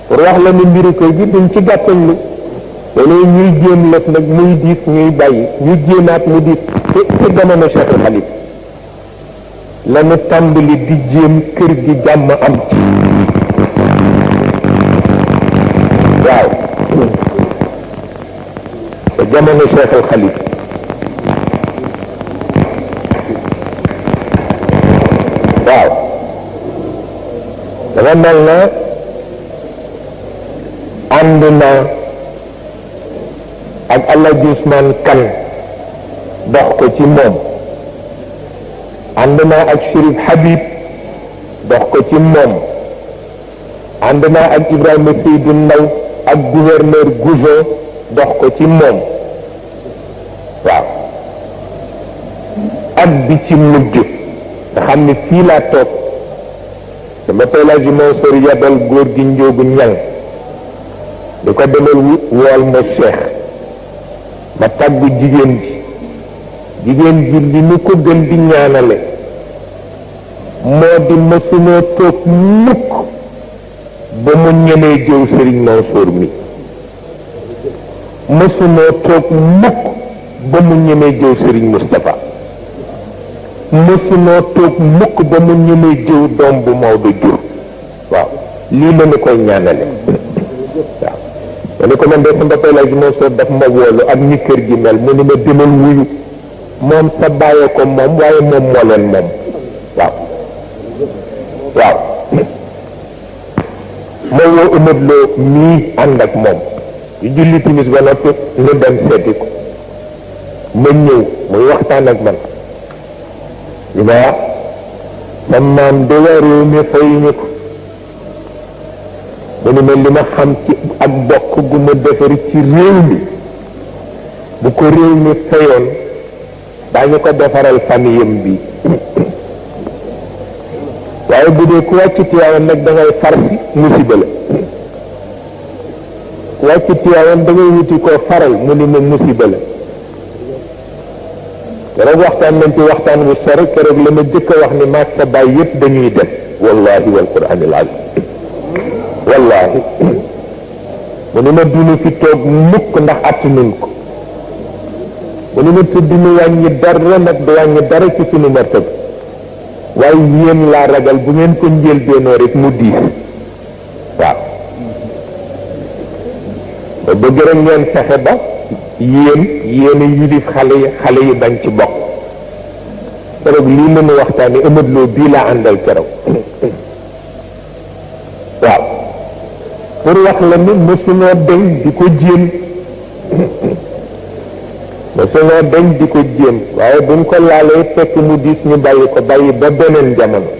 pour wax la ni mbiru kër gi duñ ci gàttañ lu wala ñuy jéem lëf nag muy diis ñuy bàyyi ñu jéemaat mu diis ci jamono Cheikh al Khalif la ñu tàmbali di jéem kër gi jàmm am ci waaw te jamono Cheikh al Khalif waaw dafa mel na ànd naa ak Alaaji Usmaan Kan dox ko ci moom ànd naa ak Chérif Habib dox ko ci moom ànd naa ak Ibrahima Seydou Ndaw ak gouverneur Goujon dox ko ci moom waaw ak bi ci mujj nga xam ne fii laa toog dama tey la ji Mansour yabal góor gi njóogu ñang di ko demal wool ma Cheikh ma tàggu jigéen ji li nu ko gën di ñaanale moo di mësunoo toog mukk ba mu ñemee jëw Serigne Mansour mi mësunoo toog mukk ba mu ñemee jëw Serigne Moustapha mësunoo toog mukk ba mu ñemee jëw doom bu Maodo jur waaw lii la ñu koy ñaanale waaw ma ne ko man de sa mbapay la ji Mansour daf ma woolu ak ni kër gi mel mu ni ma demal wuyu moom sa bàyyee ko moom waaye moom moo leen moom waaw waaw ma woo Umar Lo mii ànd ak moom yu julli timis ba noppi ñu dem seeti ko ma ñëw muy waxtaan ak man li ma sa maam de waa réew mi fayuñu ko mu ni ma li ma xam ci ak bokk gu ma defari ci réew mi bu ko réew mi fayoon daañu ko defaral famille am bi waaye bu dee ku wàcc Tiwaawan nag da ngay far si musiba la ku wàcc Tiwaawan da ngay wuti koo faral mu ni ma musiba la keroog waxtaan nañ ci waxtaan bu sore keroog la ma jëkk a wax ni maag sa baay yëpp dañuy dem wallahi wal quraanil aziim wallahi mu ni ma dunu fi toog mukk ndax attanuñ ko mu ni ma tudd ñu wàññi dara nag du wàññi dara ci sunu martab waaye yéen laa ragal bu ngeen ko njëlbeenoo rek mu diis waaw ba bëgg rek ngeen fexe ba yéen a yilif xale yi bañ ci bokk keroog lii la ñu waxtaane Amadou Lo bii laa àndal keroog waaw pour wax la ni mësunoo deñ di ko jéem mësunoo deñ di ko jéem waaye buñ ko laalee fekk mu diis ñu bàyyi ko bàyyi ba beneen jamono